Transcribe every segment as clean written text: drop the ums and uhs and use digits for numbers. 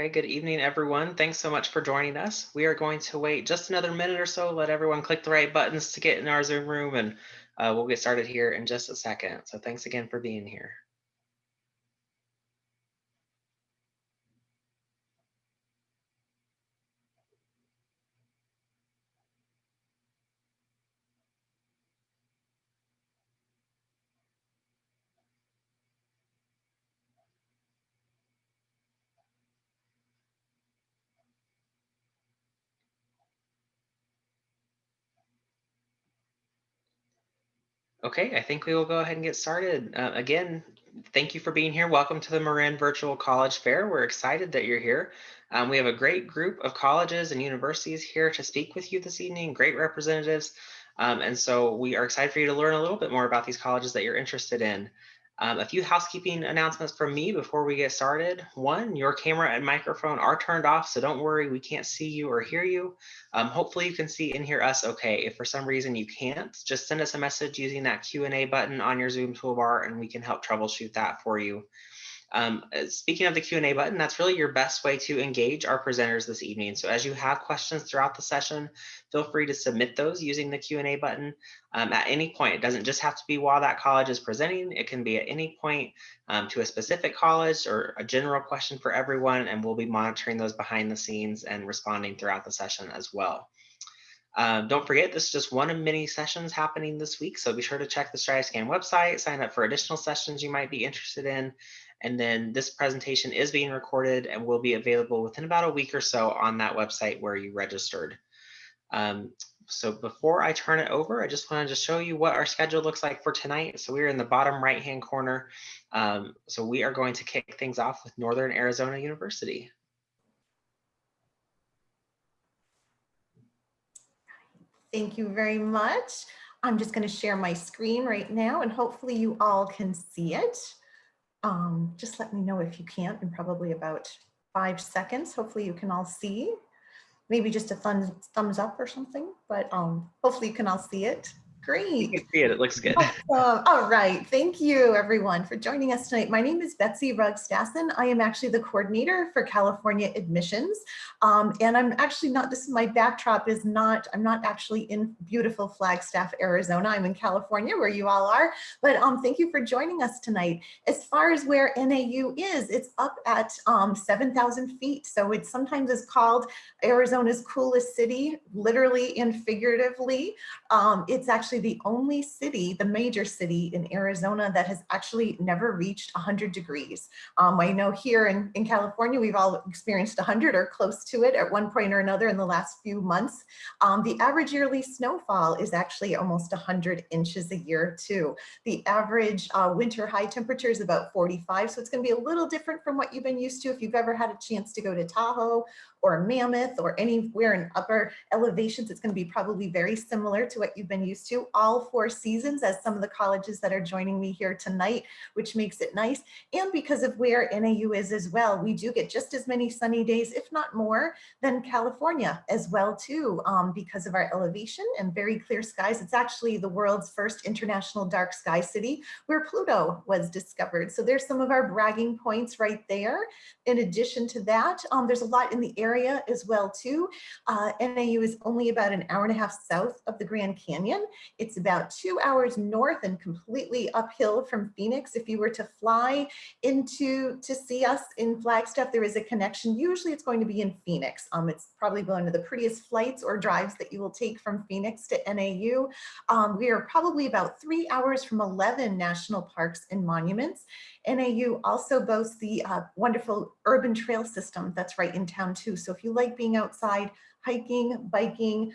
Okay, good evening, everyone. Thanks so much for joining us. We are going to wait just another minute or so, let everyone click the right buttons to get in our Zoom room, and we'll get started here in just a second. So thanks again for being here. Okay, I think we will go ahead and get started. Again, thank you for being here. Welcome to the Marin Virtual College Fair. We're excited that you're here. We have a great group of colleges and universities here to speak with you this evening, great representatives. And so we are excited for you to learn a little bit more about these colleges that you're interested in. A few housekeeping announcements from me before we get started. One, your camera and microphone are turned off, so don't worry, we can't see you or hear you. Hopefully you can see and hear us okay. If for some reason you can't, just send us a message using that Q&A button on your Zoom toolbar and we can help troubleshoot that for you. Speaking of the Q&A button, that's really your best way to engage our presenters this evening. So as you have questions throughout the session, feel free to submit those using the Q&A button at any point. It doesn't just have to be while that college is presenting. It can be at any point to a specific college or a general question for everyone, and we'll be monitoring those behind the scenes and responding throughout the session as well. Don't forget, this is just one of many sessions happening this week, so be sure to check the StrataScan website, sign up for additional sessions you might be interested in, and then this presentation is being recorded and will be available within about a week or so on that website where you registered. So before I turn it over, I just wanted to show you what our schedule looks like for tonight. So we're in the bottom right-hand corner. So we are going to kick things off with Northern Arizona University. Thank you very much. I'm just going to share my screen right now and hopefully you all can see it. Just let me know if you can't in probably about 5 seconds. Hopefully you can all see. Maybe just a thumbs up or something, but hopefully you can all see it. Great. You can see it, it looks good. Awesome. All right, thank you everyone for joining us tonight. My name is Betsy Rugg-Stassen. I am actually the coordinator for California admissions. And I'm actually not, this is my backdrop is not, I'm not actually in beautiful Flagstaff, Arizona. I'm in California where you all are, but thank you for joining us tonight. As far as where NAU is, it's up at 7,000 feet. So it sometimes is called Arizona's coolest city, literally and figuratively. It's actually the only city, the major city in Arizona that has actually never reached 100 degrees. I know here in California, we've all experienced 100 or close to it at one point or another in the last few months. The average yearly snowfall is actually almost 100 inches a year too. The average winter high temperature is about 45. So it's going to be a little different from what you've been used to if you've ever had a chance to go to Tahoe or Mammoth or anywhere in upper elevations. It's going to be probably very similar to what you've been used to. All 4 seasons, as some of the colleges that are joining me here tonight, which makes it nice. And because of where NAU is as well, we do get just as many sunny days, if not more, than California as well too, because of our elevation and very clear skies. It's actually the world's first international dark sky city where Pluto was discovered. So there's some of our bragging points right there. In addition to that, there's a lot in the area as well too. NAU is only about an hour and a half south of the Grand Canyon. It's about 2 hours north and completely uphill from Phoenix. If you were to fly to see us in Flagstaff, there is a connection. Usually it's going to be in Phoenix. It's probably one of the prettiest flights or drives that you will take from Phoenix to NAU. We are probably about 3 hours from 11 national parks and monuments. NAU also boasts the wonderful urban trail system that's right in town too. So if you like being outside, hiking, biking,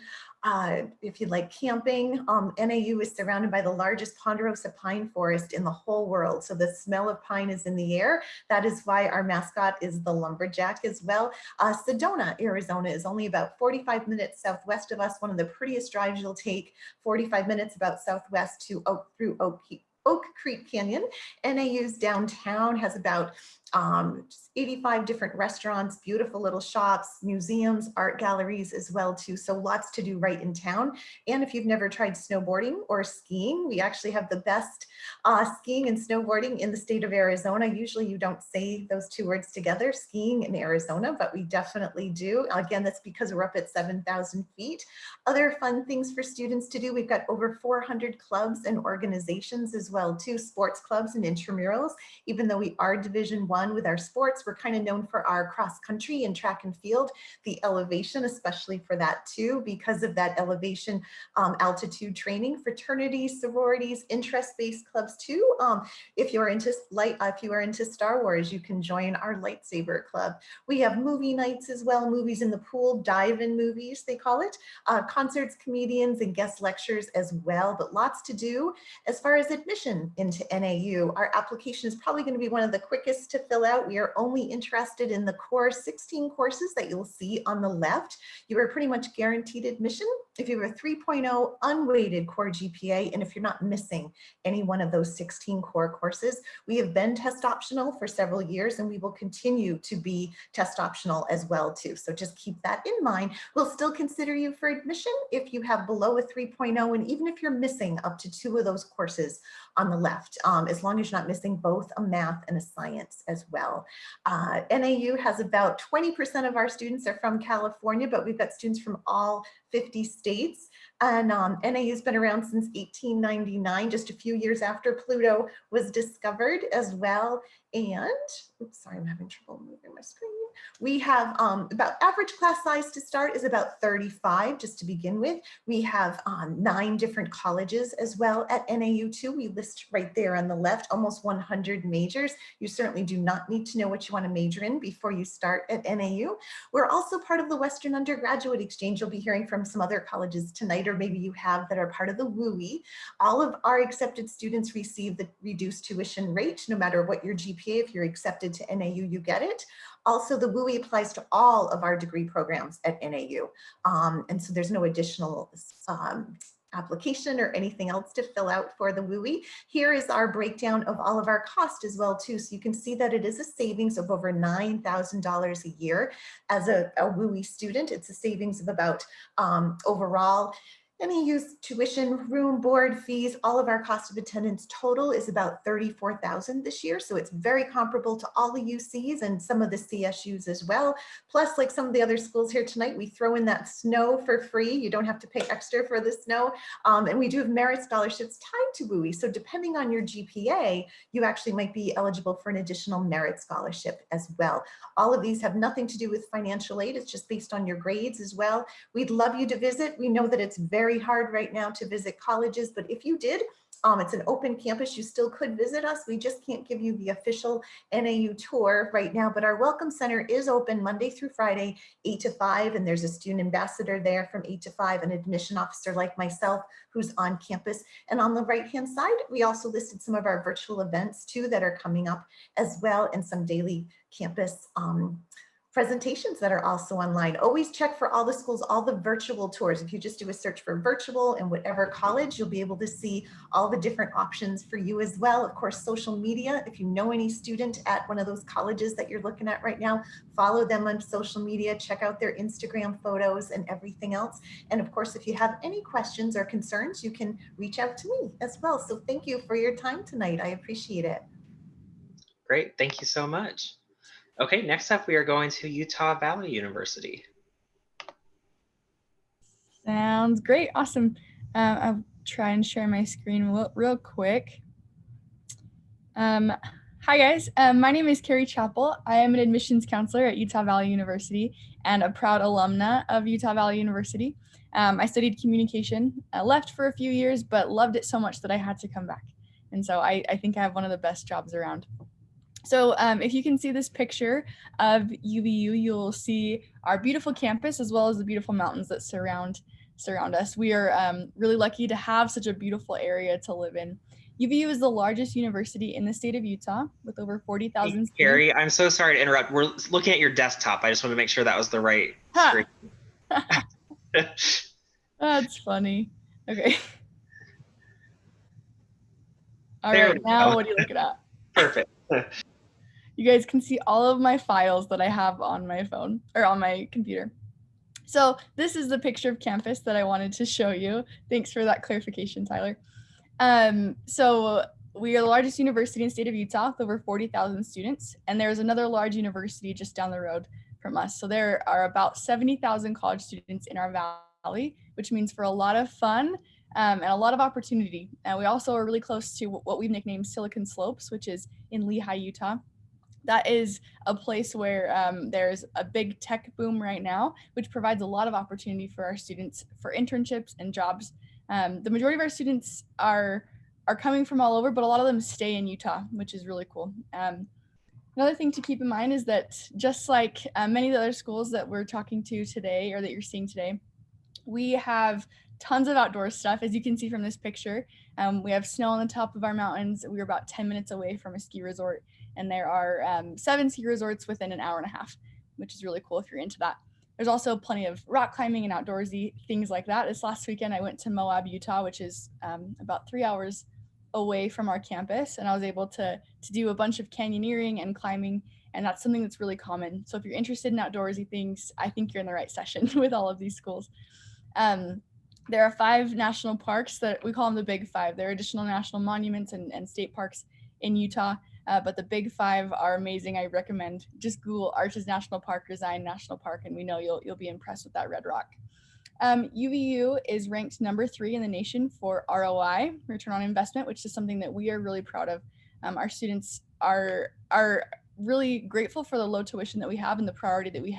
if you like camping, NAU is surrounded by the largest ponderosa pine forest in the whole world. So the smell of pine is in the air. That is why our mascot is the lumberjack as well. Sedona, Arizona is only about 45 minutes southwest of us. One of the prettiest drives you'll take, 45 minutes about southwest to through Oak Creek Canyon. NAU's downtown has about just 85 different restaurants, beautiful little shops, museums, art galleries as well too. So lots to do right in town. And if you've never tried snowboarding or skiing, we actually have the best skiing and snowboarding in the state of Arizona. Usually you don't say those two words together, skiing in Arizona, but we definitely do. Again, that's because we're up at 7,000 feet. Other fun things for students to do, we've got over 400 clubs and organizations as well too, sports clubs and intramurals. Even though we are Division I with our sports, we're kind of known for our cross country and track and field, the elevation, especially for that too, because of that elevation altitude training, fraternities, sororities, interest-based clubs too. If you are into Star Wars, you can join our lightsaber club. We have movie nights as well, movies in the pool, dive-in movies, they call it, concerts, comedians, and guest lectures as well, but lots to do. As far as admission into NAU, our application is probably going to be one of the quickest to fill out. We are only interested in the core 16 courses that you'll see on the left. You are pretty much guaranteed admission if you have a 3.0 unweighted core GPA, and if you're not missing any one of those 16 core courses. We have been test optional for several years, and we will continue to be test optional as well too. So just keep that in mind. We'll still consider you for admission if you have below a 3.0, and even if you're missing up to 2 of those courses on the left, as long as you're not missing both a math and a science as well. NAU has about 20% of our students are from California, but we've got students from all 50 states. And NAU has been around since 1899, just a few years after Pluto was discovered as well. And, oops, sorry, I'm having trouble moving my screen. We have about average class size to start is about 35, just to begin with. We have 9 different colleges as well at NAU too. We list right there on the left, almost 100 majors. You certainly do not need to know what you want to major in before you start at NAU. We're also part of the Western Undergraduate Exchange. You'll be hearing from some other colleges tonight, or maybe you have, that are part of the WUI. All of our accepted students receive the reduced tuition rate, no matter what your GPA. If you're accepted to NAU, you get it. Also, the WUI applies to all of our degree programs at NAU. And so there's no additional application or anything else to fill out for the WUI. Here is our breakdown of all of our cost as well too. So you can see that it is a savings of over $9,000 a year as a WUI student. It's a savings of about overall, NAU's tuition, room, board, fees, all of our cost of attendance total is about $34,000 this year. So it's very comparable to all the UCs and some of the CSUs as well. Plus, like some of the other schools here tonight, we throw in that snow for free. You don't have to pay extra for the snow. And we do have merit scholarships tied to WUI. So depending on your GPA, you actually might be eligible for an additional merit scholarship as well. All of these have nothing to do with financial aid. It's just based on your grades as well. We'd love you to visit. We know that it's very hard right now to visit colleges, but if you did, it's an open campus. You still could visit us. We just can't give you the official NAU tour right now, but our Welcome Center is open Monday through Friday, 8 to 5, and there's a student ambassador there from 8 to 5, an admission officer like myself who's on campus. And on the right-hand side, we also listed some of our virtual events too that are coming up as well, and some daily campus presentations that are also online. Always check for all the schools, all the virtual tours. If you just do a search for virtual in whatever college, you'll be able to see all the different options for you as well. Of course, social media, if you know any student at one of those colleges that you're looking at right now, follow them on social media, check out their Instagram photos and everything else. And of course, if you have any questions or concerns, you can reach out to me as well. So thank you for your time tonight. I appreciate it. Great, thank you so much. Okay, next up, we are going to Utah Valley University. Sounds great, awesome. I'll try and share my screen real quick. Hi guys, my name is Carrie Chappell. I am an admissions counselor at Utah Valley University and a proud alumna of Utah Valley University. I studied communication, left for a few years, but loved it so much that I had to come back. And so I think I have one of the best jobs around. So if you can see this picture of UVU, you'll see our beautiful campus as well as the beautiful mountains that surround us. We are really lucky to have such a beautiful area to live in. UVU is the largest university in the state of Utah with over 40,000 students. Carrie, I'm so sorry to interrupt. We're looking at your desktop. I just want to make sure that was the right screen. That's funny. Okay. All There right, now what are you looking at? Perfect. you guys can see all of my files that I have on my phone or on my computer. So this is the picture of campus that I wanted to show you. Thanks for that clarification, Tyler. So we are the largest university in the state of Utah with over 40,000 students, and there's another large university just down the road from us. So there are about 70,000 college students in our valley, which means for a lot of fun and a lot of opportunity. And we also are really close to what we've nicknamed Silicon Slopes, which is in Lehi, Utah. That is a place where there's a big tech boom right now, which provides a lot of opportunity for our students for internships and jobs. The majority of our students are coming from all over, but a lot of them stay in Utah, which is really cool. Another thing to keep in mind is that just like many of the other schools that we're talking to today or that you're seeing today, we have tons of outdoor stuff. As you can see from this picture, we have snow on the top of our mountains. We're about 10 minutes away from a ski resort, and there are 7 ski resorts within an hour and a half, which is really cool if you're into that. There's also plenty of rock climbing and outdoorsy things like that. This last weekend, I went to Moab, Utah, which is about 3 hours away from our campus, and I was able to do a bunch of canyoneering and climbing, and that's something that's really common. So if you're interested in outdoorsy things, I think you're in the right session with all of these schools. There are 5 national parks that we call them the Big 5. There are additional national monuments and state parks in Utah, but the Big 5 are amazing. I recommend just Google Arches National Park or Zion National Park, and we know you'll be impressed with that red rock. UVU is ranked number 3 in the nation for ROI, return on investment, which is something that we are really proud of. Our students are really grateful for the low tuition that we have and the priority that we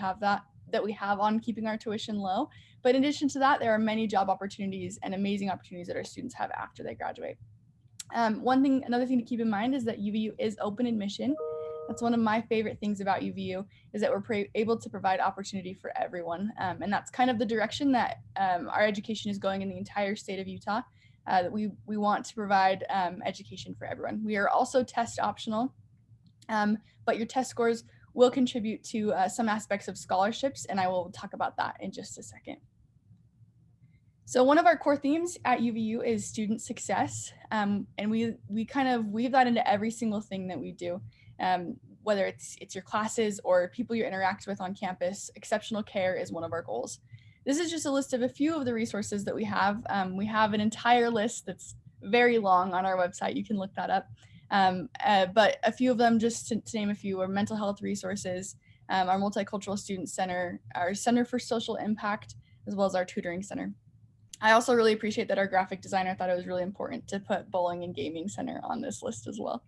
have on keeping our tuition low. But in addition to that, there are many job opportunities and amazing opportunities that our students have after they graduate. Another thing to keep in mind is that UVU is open admission. That's one of my favorite things about UVU is that we're able to provide opportunity for everyone. And that's kind of the direction that our education is going in the entire state of Utah. We want to provide education for everyone. We are also test optional, but your test scores will contribute to some aspects of scholarships, and I will talk about that in just a second. So one of our core themes at UVU is student success, and we kind of weave that into every single thing that we do, whether it's your classes or people you interact with on campus. Exceptional care is one of our goals. This is just a list of a few of the resources that we have. We have an entire list that's very long on our website. You can look that up. But a few of them, just to name a few, are mental health resources, our Multicultural Student Center, our Center for Social Impact, as well as our tutoring center. I also really appreciate that our graphic designer thought it was really important to put Bowling and Gaming Center on this list as well.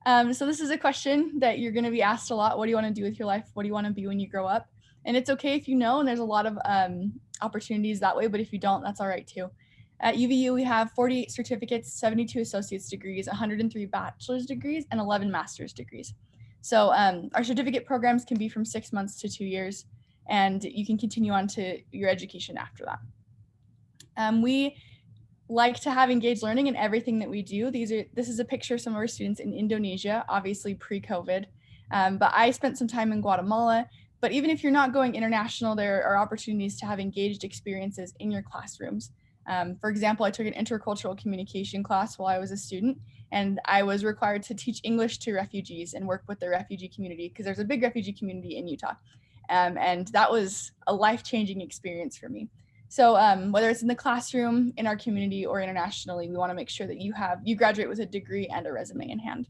So this is a question that you're going to be asked a lot. What do you want to do with your life? What do you want to be when you grow up? And it's okay if you know, and there's a lot of opportunities that way, but if you don't, that's all right too. At UVU, we have 48 certificates, 72 associate's degrees, 103 bachelor's degrees, and 11 master's degrees. So our certificate programs can be from 6 months to 2 years, and you can continue on to your education after that. We like to have engaged learning in everything that we do. This is a picture of some of our students in Indonesia, obviously pre-COVID, but I spent some time in Guatemala. But even if you're not going international, there are opportunities to have engaged experiences in your classrooms. For example, I took an intercultural communication class while I was a student, and I was required to teach English to refugees and work with the refugee community because there's a big refugee community in Utah. And that was a life-changing experience for me. So whether it's in the classroom, in our community, or internationally, we want to make sure that you graduate with a degree and a resume in hand.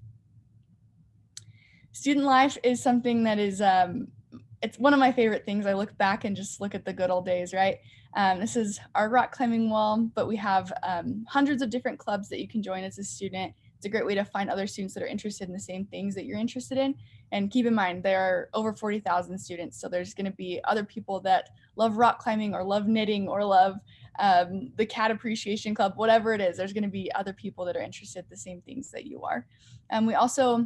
Student life is something that is, it's one of my favorite things. I look back and just look at the good old days, right? This is our rock climbing wall, but we have hundreds of different clubs that you can join as a student. It's a great way to find other students that are interested in the same things that you're interested in. And keep in mind, there are over 40,000 students. So there's going to be other people that love rock climbing or love knitting or love the cat appreciation club, whatever it is. There's going to be other people that are interested in the same things that you are. We also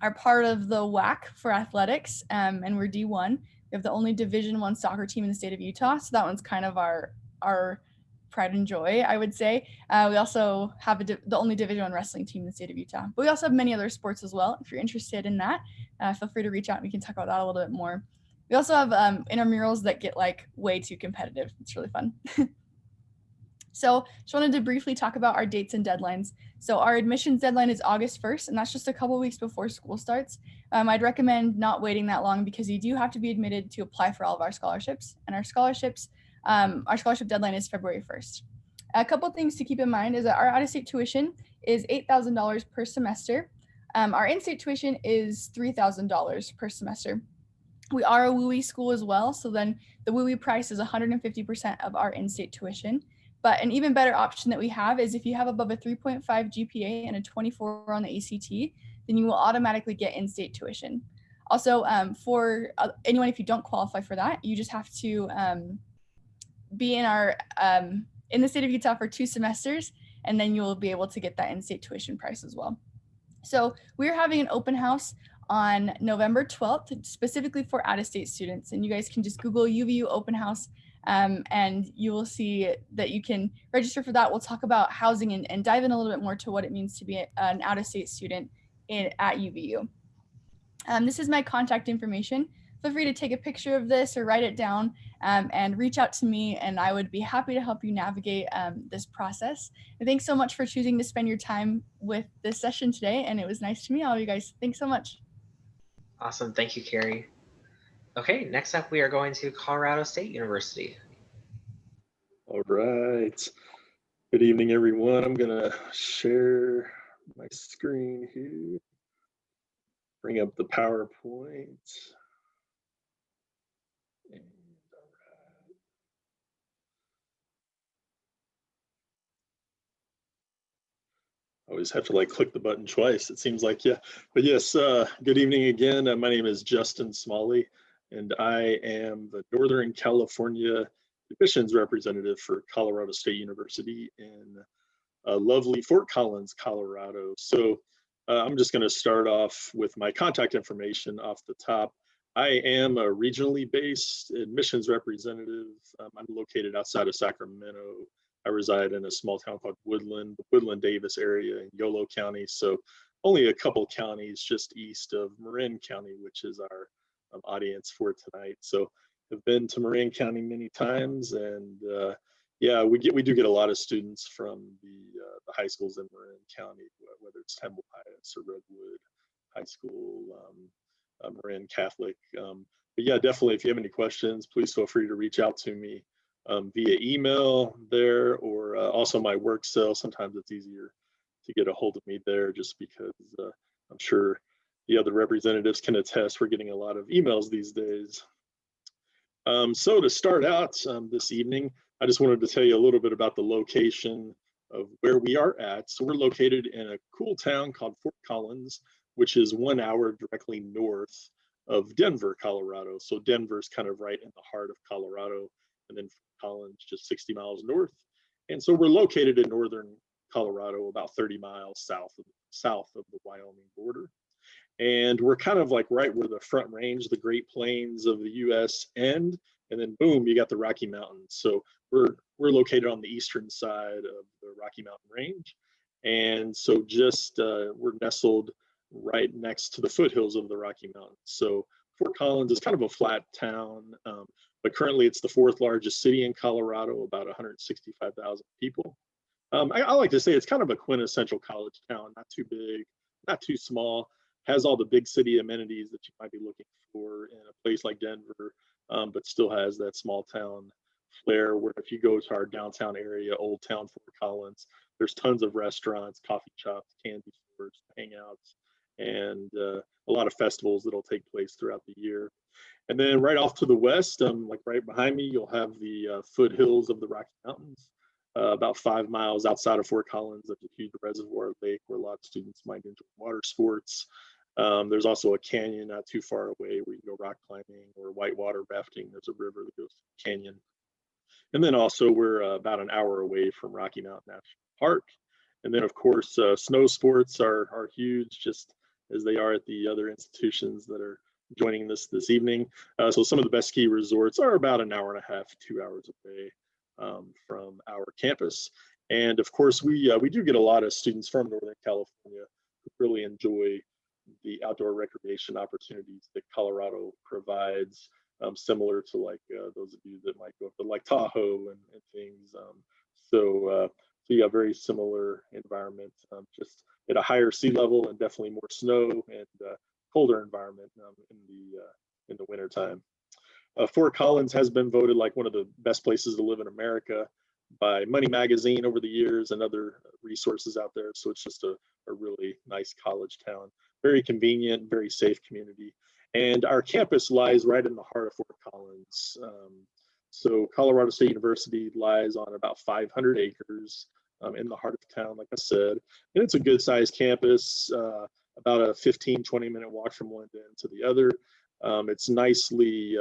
are part of the WACAC for athletics, and we're D1. We have the only Division I soccer team in the state of Utah. So that one's kind of our pride and joy, I would say. We also have the only Division I wrestling team in the state of Utah. But we also have many other sports as well. If you're interested in that, feel free to reach out and we can talk about that a little bit more. We also have intramurals that get like way too competitive. It's really fun. So just wanted to briefly talk about our dates and deadlines. So our admissions deadline is August 1st, and that's just a couple weeks before school starts. I'd recommend not waiting that long because you do have to be admitted to apply for all of our scholarships. And our scholarship deadline is February 1st. A couple things to keep in mind is that our out-of-state tuition is $8,000 per semester. Our in-state tuition is $3,000 per semester. We are a WUI school as well, so then the WUI price is 150% of our in-state tuition. But an even better option that we have is if you have above a 3.5 GPA and a 24 on the ACT, then you will automatically get in-state tuition. Also, for anyone, if you don't qualify for that, you just have to be in the state of Utah for 2 semesters, and then you will be able to get that in-state tuition price as well. So we're having an open house on November 12th, specifically for out-of-state students. And you guys can just Google UVU open house, and you will see that you can register for that. We'll talk about housing and dive in a little bit more to what it means to be an out-of-state student at UVU. This is my contact information. Feel free to take a picture of this or write it down and reach out to me, and I would be happy to help you navigate this process. And thanks so much for choosing to spend your time with this session today, and it was nice to meet all of you guys. Thanks so much. Awesome. Thank you, Carrie. Okay, next up we are going to Colorado State University. All right. Good evening, everyone. I'm going to share my screen here. Bring up the PowerPoint. And, all right. I always have to click the button twice, it seems like, yeah. But yes, good evening again. My name is Justin Smalley, and I am the Northern California admissions representative for Colorado State University in lovely Fort Collins, Colorado. So I'm just going to start off with my contact information off the top. I am a regionally based admissions representative. I'm located outside of Sacramento. I reside in a small town called Woodland, the Woodland-Davis area in Yolo County. So only a couple counties just east of Marin County, which is our audience for tonight. So I've been to Marin County many times, and yeah, we do get a lot of students from the high schools in Marin County, whether it's Temple Pius or Redwood High School, Marin Catholic. But yeah, definitely, if you have any questions, please feel free to reach out to me via email there, or also my work cell. Sometimes it's easier to get a hold of me there, just because I'm sure the other representatives can attest we're getting a lot of emails these days. So to start out this evening, I just wanted to tell you a little bit about the location of where we are at. So we're located in a cool town called Fort Collins, which is 1 hour directly north of Denver, Colorado. So Denver's kind of right in the heart of Colorado, and then Fort Collins just 60 miles north. And so we're located in northern Colorado, about 30 miles south of the Wyoming border. And we're kind of right where the Front Range, the Great Plains of the US end, and then boom, you got the Rocky Mountains. So we're located on the eastern side of the Rocky Mountain Range. And so just we're nestled right next to the foothills of the Rocky Mountains. So Fort Collins is kind of a flat town, but currently it's the 4th largest city in Colorado, about 165,000 people. I like to say it's kind of a quintessential college town, not too big, not too small. Has all the big city amenities that you might be looking for in a place like Denver, but still has that small town flair, where if you go to our downtown area, Old Town Fort Collins, there's tons of restaurants, coffee shops, candy stores, hangouts, and a lot of festivals that'll take place throughout the year. And then right off to the west, right behind me, you'll have the foothills of the Rocky Mountains. About 5 miles outside of Fort Collins, there's a huge reservoir lake where a lot of students might enjoy water sports. There's also a canyon not too far away where you can go rock climbing or whitewater rafting. There's a river that goes to the canyon. And then also we're about an hour away from Rocky Mountain National Park. And then of course, snow sports are huge, just as they are at the other institutions that are joining this evening. So some of the best ski resorts are about an hour and a half, 2 hours away from our campus. And of course, we do get a lot of students from Northern California who really enjoy the outdoor recreation opportunities that Colorado provides, similar to those of you that might go up to Tahoe and things. So you got very similar environment, just at a higher sea level and definitely more snow and colder environment in the wintertime. Fort Collins has been voted like one of the best places to live in America by Money Magazine over the years and other resources out there. So it's just a really nice college town, very convenient, very safe community. And our campus lies right in the heart of Fort Collins. So Colorado State University lies on about 500 acres in the heart of town, like I said. And it's a good sized campus, about a 15-20 minute walk from one end to the other. It's nicely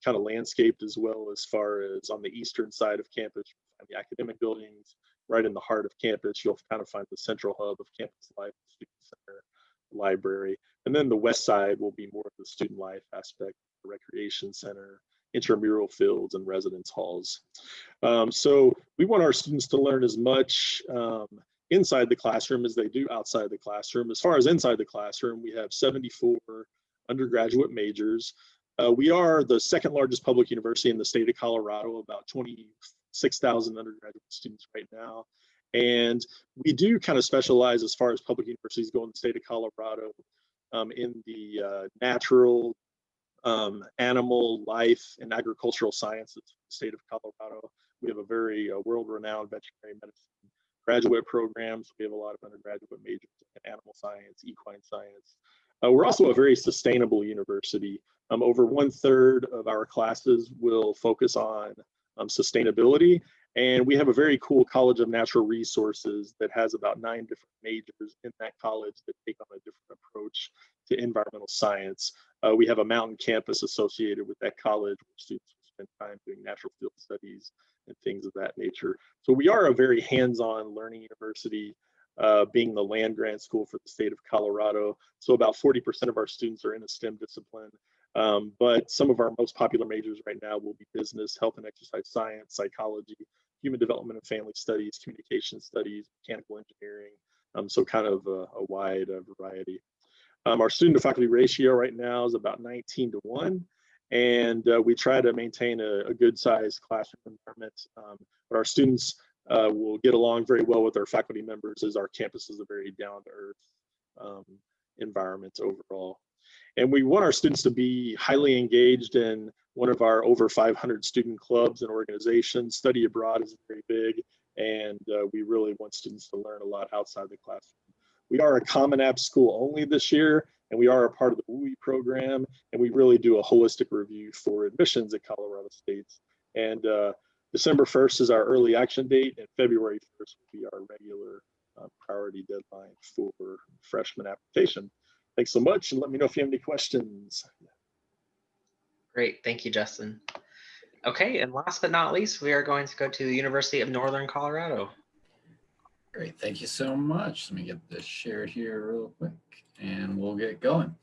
kind of landscaped as well, as far as on the eastern side of campus, the academic buildings. Right in the heart of campus, you'll kind of find the central hub of campus life, student center, library. And then the west side will be more of the student life aspect, the recreation center, intramural fields, and residence halls. So we want our students to learn as much inside the classroom as they do outside the classroom. As far as inside the classroom, we have 74 undergraduate majors. We are the second largest public university in the state of Colorado, about 26,000 undergraduate students right now. And we do kind of specialize, as far as public universities go in the state of Colorado, in the natural, animal, life, and agricultural sciences in the state of Colorado. We have a very world-renowned veterinary medicine graduate programs. We have a lot of undergraduate majors in animal science, equine science. We're also a very sustainable university. Over 1/3 of our classes will focus on sustainability. And we have a very cool College of Natural Resources that has about 9 different majors in that college that take on a different approach to environmental science. We have a mountain campus associated with that college where students spend time doing natural field studies and things of that nature. So we are a very hands-on learning university, being the land grant school for the state of Colorado. So about 40% of our students are in a STEM discipline. But some of our most popular majors right now will be business, health and exercise science, psychology, human development and family studies, communication studies, mechanical engineering. So kind of a wide variety. Our student to faculty ratio right now is about 19-1. And we try to maintain a good sized classroom environment. But our students will get along very well with their faculty members, as our campus is a very down to earth environment overall. And we want our students to be highly engaged in one of our over 500 student clubs and organizations. Study abroad is very big, and we really want students to learn a lot outside the classroom. We are a Common App school only this year, and we are a part of the WUI program, and we really do a holistic review for admissions at Colorado State. And December 1st is our early action date, and February 1st will be our regular priority deadline for freshman application. Thanks so much, and let me know if you have any questions. Great, thank you, Justin. Okay, and last but not least, we are going to go to the University of Northern Colorado. Great, thank you so much. Let me get this shared here real quick, and we'll get going.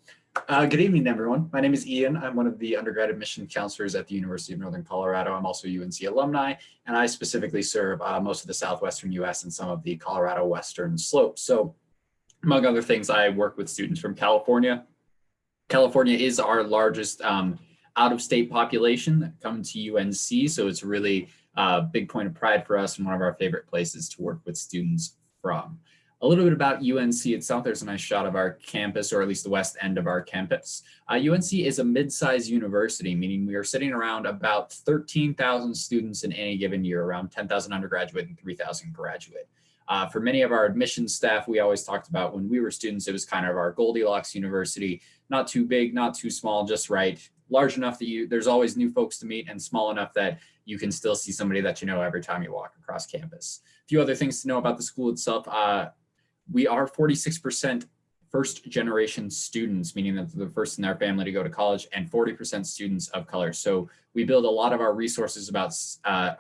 Good evening, everyone. My name is Ian. I'm one of the undergrad admission counselors at the University of Northern Colorado. I'm also UNC alumni, and I specifically serve most of the Southwestern US and some of the Colorado Western slopes. So among other things, I work with students from California. California is our largest out-of-state population that come to UNC, so it's really a big point of pride for us and one of our favorite places to work with students from. A little bit about UNC itself. There's a nice shot of our campus, or at least the west end of our campus. UNC is a mid-sized university, meaning we are sitting around about 13,000 students in any given year, around 10,000 undergraduate and 3,000 graduate. For many of our admissions staff, we always talked about when we were students, it was kind of our Goldilocks university, not too big, not too small, just right, large enough that there's always new folks to meet, and small enough that you can still see somebody that you know every time you walk across campus. A few other things to know about the school itself. We are 46% first generation students, meaning that they're the first in their family to go to college, and 40% students of color. So we build a lot of our resources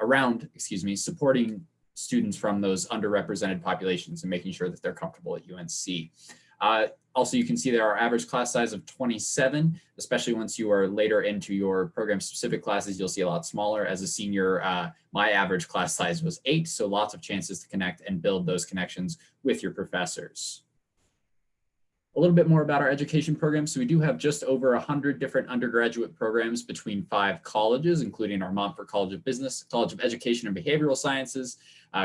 around supporting students from those underrepresented populations and making sure that they're comfortable at UNC. Also, you can see there our average class size of 27, especially once you are later into your program specific classes, you'll see a lot smaller. As a senior, my average class size was 8, so lots of chances to connect and build those connections with your professors. A little bit more about our education program. So we do have just over 100 different undergraduate programs between 5 colleges, including our Montfort College of Business, College of Education and Behavioral Sciences,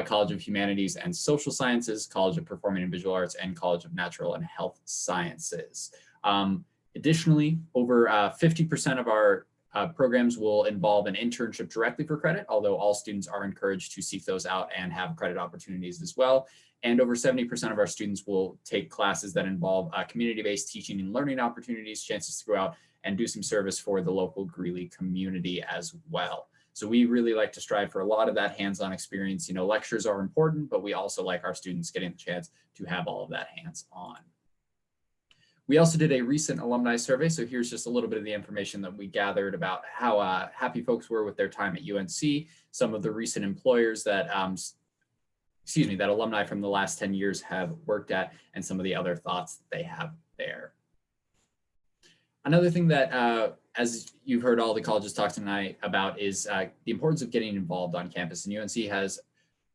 College of Humanities and Social Sciences, College of Performing and Visual Arts, and College of Natural and Health Sciences. Additionally, over 50% of our programs will involve an internship directly for credit, although all students are encouraged to seek those out and have credit opportunities as well. And over 70% of our students will take classes that involve community-based teaching and learning opportunities, chances to go out and do some service for the local Greeley community as well. So we really like to strive for a lot of that hands-on experience. You know, lectures are important, but we also like our students getting the chance to have all of that hands-on. We also did a recent alumni survey. So here's just a little bit of the information that we gathered about how happy folks were with their time at UNC, some of the recent employers that that alumni from the last 10 years have worked at, and some of the other thoughts that they have there. Another thing that, as you've heard all the colleges talk tonight about, is the importance of getting involved on campus. And UNC has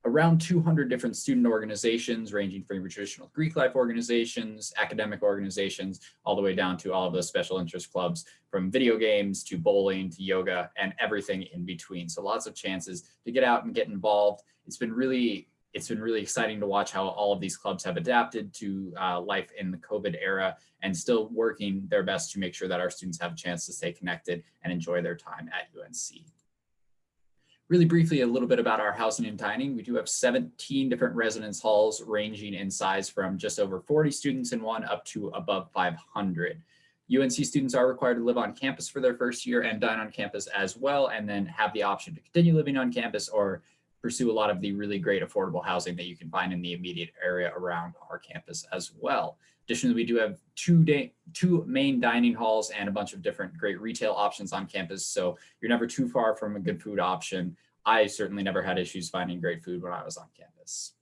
around 200 different student organizations, ranging from your traditional Greek life organizations, academic organizations, all the way down to all of those special interest clubs, from video games to bowling to yoga and everything in between. So lots of chances to get out and get involved. It's been really exciting to watch how all of these clubs have adapted to life in the COVID era and still working their best to make sure that our students have a chance to stay connected and enjoy their time at UNC. Really briefly, a little bit about our housing and dining. We do have 17 different residence halls ranging in size from just over 40 students in one up to above 500. UNC students are required to live on campus for their first year and dine on campus as well, and then have the option to continue living on campus or pursue a lot of the really great affordable housing that you can find in the immediate area around our campus as well. Additionally, we do have two main dining halls and a bunch of different great retail options on campus. So you're never too far from a good food option. I certainly never had issues finding great food when I was on campus.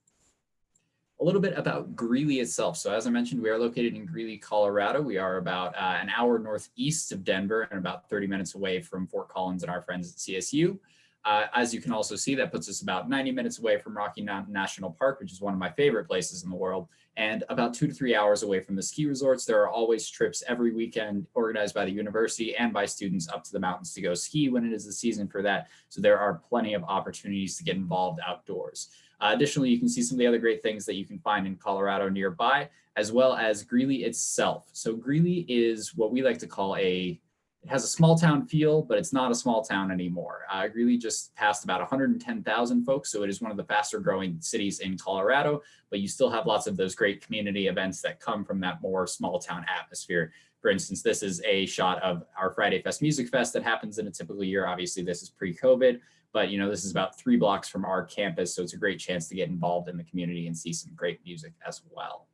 A little bit about Greeley itself. So as I mentioned, we are located in Greeley, Colorado. We are about an hour northeast of Denver and about 30 minutes away from Fort Collins and our friends at CSU. As you can also see, that puts us about 90 minutes away from Rocky Mountain National Park, which is one of my favorite places in the world, and about 2 to 3 hours away from the ski resorts. There are always trips every weekend organized by the university and by students up to the mountains to go ski when it is the season for that. So there are plenty of opportunities to get involved outdoors. Additionally, you can see some of the other great things that you can find in Colorado nearby, as well as Greeley itself. So Greeley is what we like to call it has a small town feel, but it's not a small town anymore. Greeley just passed about 110,000 folks, so it is one of the faster growing cities in Colorado, but you still have lots of those great community events that come from that more small town atmosphere. For instance, this is a shot of our Friday Fest Music Fest that happens in a typical year. Obviously, this is pre-COVID, but this is about 3 blocks from our campus, so it's a great chance to get involved in the community and see some great music as well.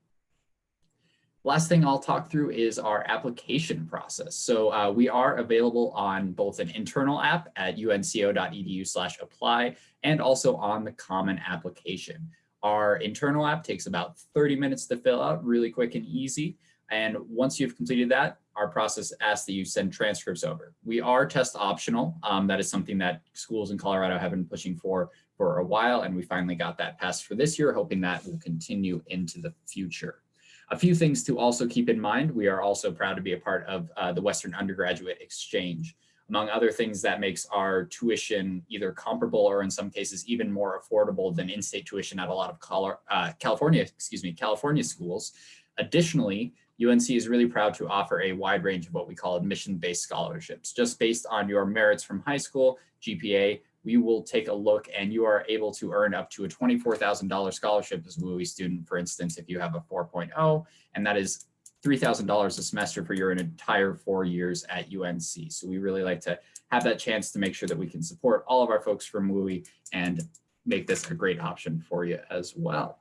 Last thing I'll talk through is our application process. So we are available on both an internal app at unco.edu/apply and also on the common application. Our internal app takes about 30 minutes to fill out, really quick and easy. And once you've completed that, our process asks that you send transcripts over. We are test optional. That is something that schools in Colorado have been pushing for a while, and we finally got that passed for this year, hoping that will continue into the future. A few things to also keep in mind. We are also proud to be a part of the Western Undergraduate Exchange. Among other things, that makes our tuition either comparable or in some cases even more affordable than in-state tuition at a lot of California schools. Additionally, UNC is really proud to offer a wide range of what we call admission-based scholarships. Just based on your merits from high school, GPA, we will take a look and you are able to earn up to a $24,000 scholarship as a WUI student, for instance, if you have a 4.0, and that is $3,000 a semester for your entire 4 years at UNC. So we really like to have that chance to make sure that we can support all of our folks from WUI and make this a great option for you as well.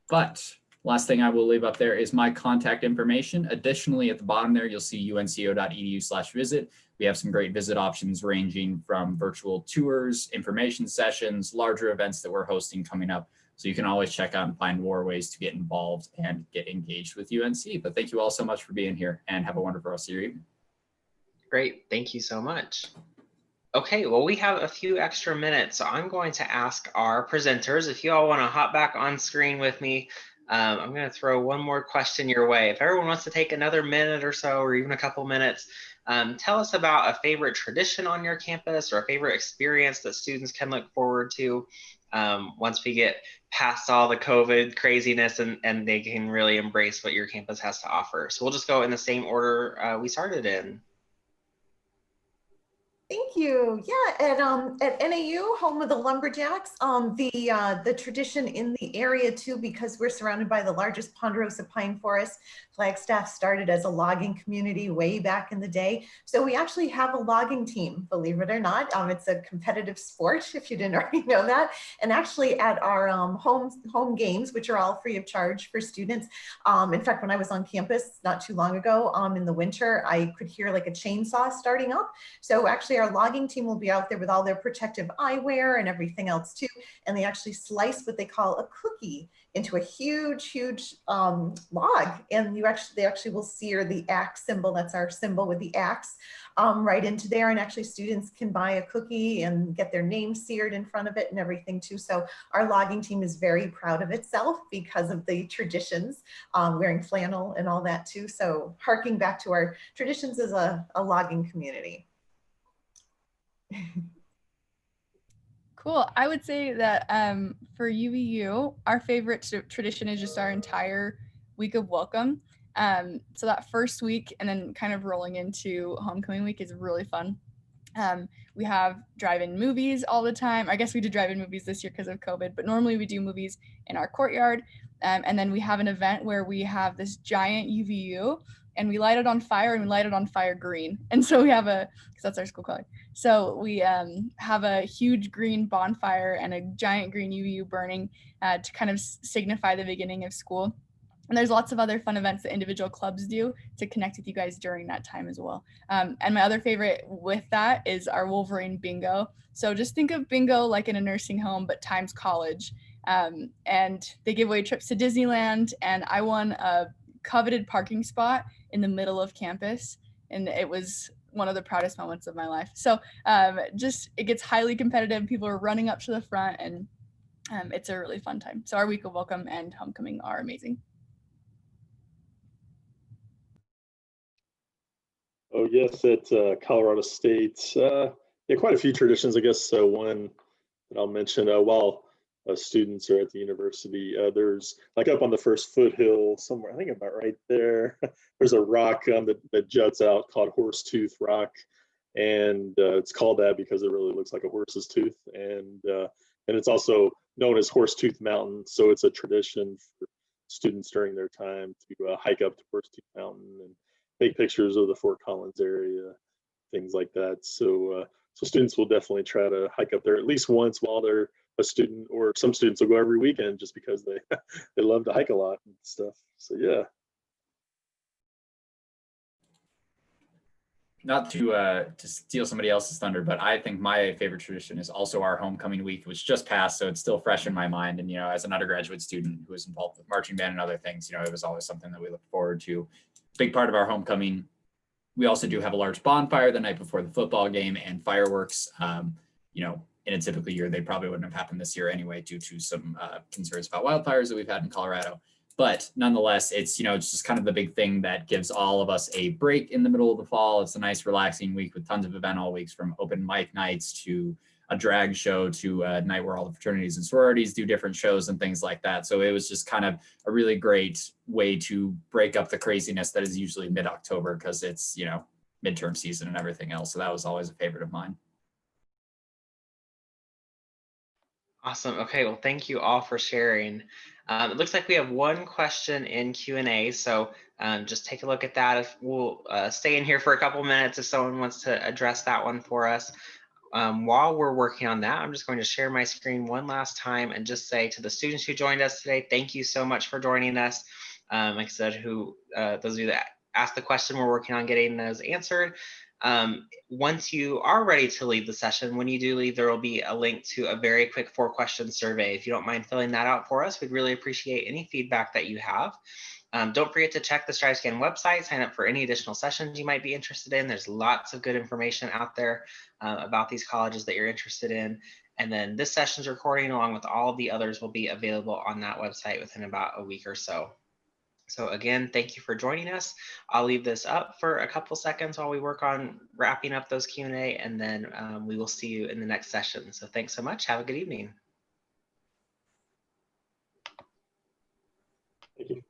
But last thing I will leave up there is my contact information. Additionally, at the bottom there, you'll see unco.edu/visit. We have some great visit options ranging from virtual tours, information sessions, larger events that we're hosting coming up. So you can always check out and find more ways to get involved and get engaged with UNC. But thank you all so much for being here and have a wonderful rest of your evening. Great, thank you so much. Okay, well, we have a few extra minutes, so I'm going to ask our presenters if you all want to hop back on screen with me. I'm going to throw one more question your way. If everyone wants to take another minute or so, or even a couple minutes, tell us about a favorite tradition on your campus or a favorite experience that students can look forward to once we get past all the COVID craziness and they can really embrace what your campus has to offer. So we'll just go in the same order we started in. Thank you. Yeah, at NAU, home of the Lumberjacks, the tradition in the area too, because we're surrounded by the largest ponderosa pine forest. Flagstaff started as a logging community way back in the day. So we actually have a logging team, believe it or not. It's a competitive sport, if you didn't already know that. And actually at our home games, which are all free of charge for students. In fact, when I was on campus not too long ago, in the winter, I could hear like a chainsaw starting up. So actually our logging team will be out there with all their protective eyewear and everything else too. And they actually slice what they call a cookie into a huge log. And they actually will sear the axe symbol. That's our symbol with the axe right into there. And actually students can buy a cookie and get their name seared in front of it and everything too. So our logging team is very proud of itself because of the traditions, wearing flannel and all that too. So harking back to our traditions as a logging community. Cool. I would say that for UVU, our favorite tradition is just our entire week of welcome. So that first week and then kind of rolling into homecoming week is really fun. We have drive-in movies all the time. I guess we did drive-in movies this year because of COVID, but normally we do movies in our courtyard. And then we have an event where we have this giant UVU and we light it on fire, and we light it on fire green. And so we have because that's our school color. So we have a huge green bonfire and a giant green UVU burning to kind of signify the beginning of school. And there's lots of other fun events that individual clubs do to connect with you guys during that time as well. And my other favorite with that is our Wolverine Bingo. So just think of bingo like in a nursing home, but times college. And they give away trips to Disneyland, and I won a coveted parking spot in the middle of campus, and it was one of the proudest moments of my life. So just it gets highly competitive. People are running up to the front, and it's a really fun time. So our week of welcome and homecoming are amazing. Oh yes, at Colorado State, yeah, quite a few traditions, I guess. One that I'll mention while students are at the university, there's like up on the first foothill somewhere, I think about right there, there's a rock that juts out called Horsetooth Rock, and it's called that because it really looks like a horse's tooth, and it's also known as Horsetooth Mountain. So it's a tradition for students during their time to hike up to Horsetooth Mountain and take pictures of the Fort Collins area, things like that. So students will definitely try to hike up there at least once while they're a student, or some students will go every weekend just because they they love to hike a lot and stuff. So yeah. Not to steal somebody else's thunder, but I think my favorite tradition is also our homecoming week, which just passed, so it's still fresh in my mind. And as an undergraduate student who was involved with marching band and other things, it was always something that we looked forward to. Big part of our homecoming. We also do have a large bonfire the night before the football game and fireworks. In a typical year, they probably wouldn't have happened this year anyway, due to some concerns about wildfires that we've had in Colorado. But nonetheless, it's just kind of the big thing that gives all of us a break in the middle of the fall. It's a nice, relaxing week with tons of event all weeks, from open mic nights to a drag show to a night where all the fraternities and sororities do different shows and things like that. So it was just kind of a really great way to break up the craziness that is usually mid-October, because it's, midterm season and everything else. So that was always a favorite of mine. Awesome. Okay, well, thank you all for sharing. It looks like we have one question in Q&A, so just take a look at that. If we'll stay in here for a couple minutes if someone wants to address that one for us. While we're working on that, I'm just going to share my screen one last time and just say to the students who joined us today, thank you so much for joining us. Like I said, those of you that asked the question, we're working on getting those answered. Once you are ready to leave the session, when you do leave, there will be a link to a very quick 4-question survey. If you don't mind filling that out for us, we'd really appreciate any feedback that you have. Don't forget to check the StriveScan website, sign up for any additional sessions you might be interested in. There's lots of good information out there about these colleges that you're interested in. And then this session's recording along with all of the others will be available on that website within about a week or so. So again, thank you for joining us. I'll leave this up for a couple seconds while we work on wrapping up those Q&A, and then we will see you in the next session. So thanks so much. Have a good evening. Thank you.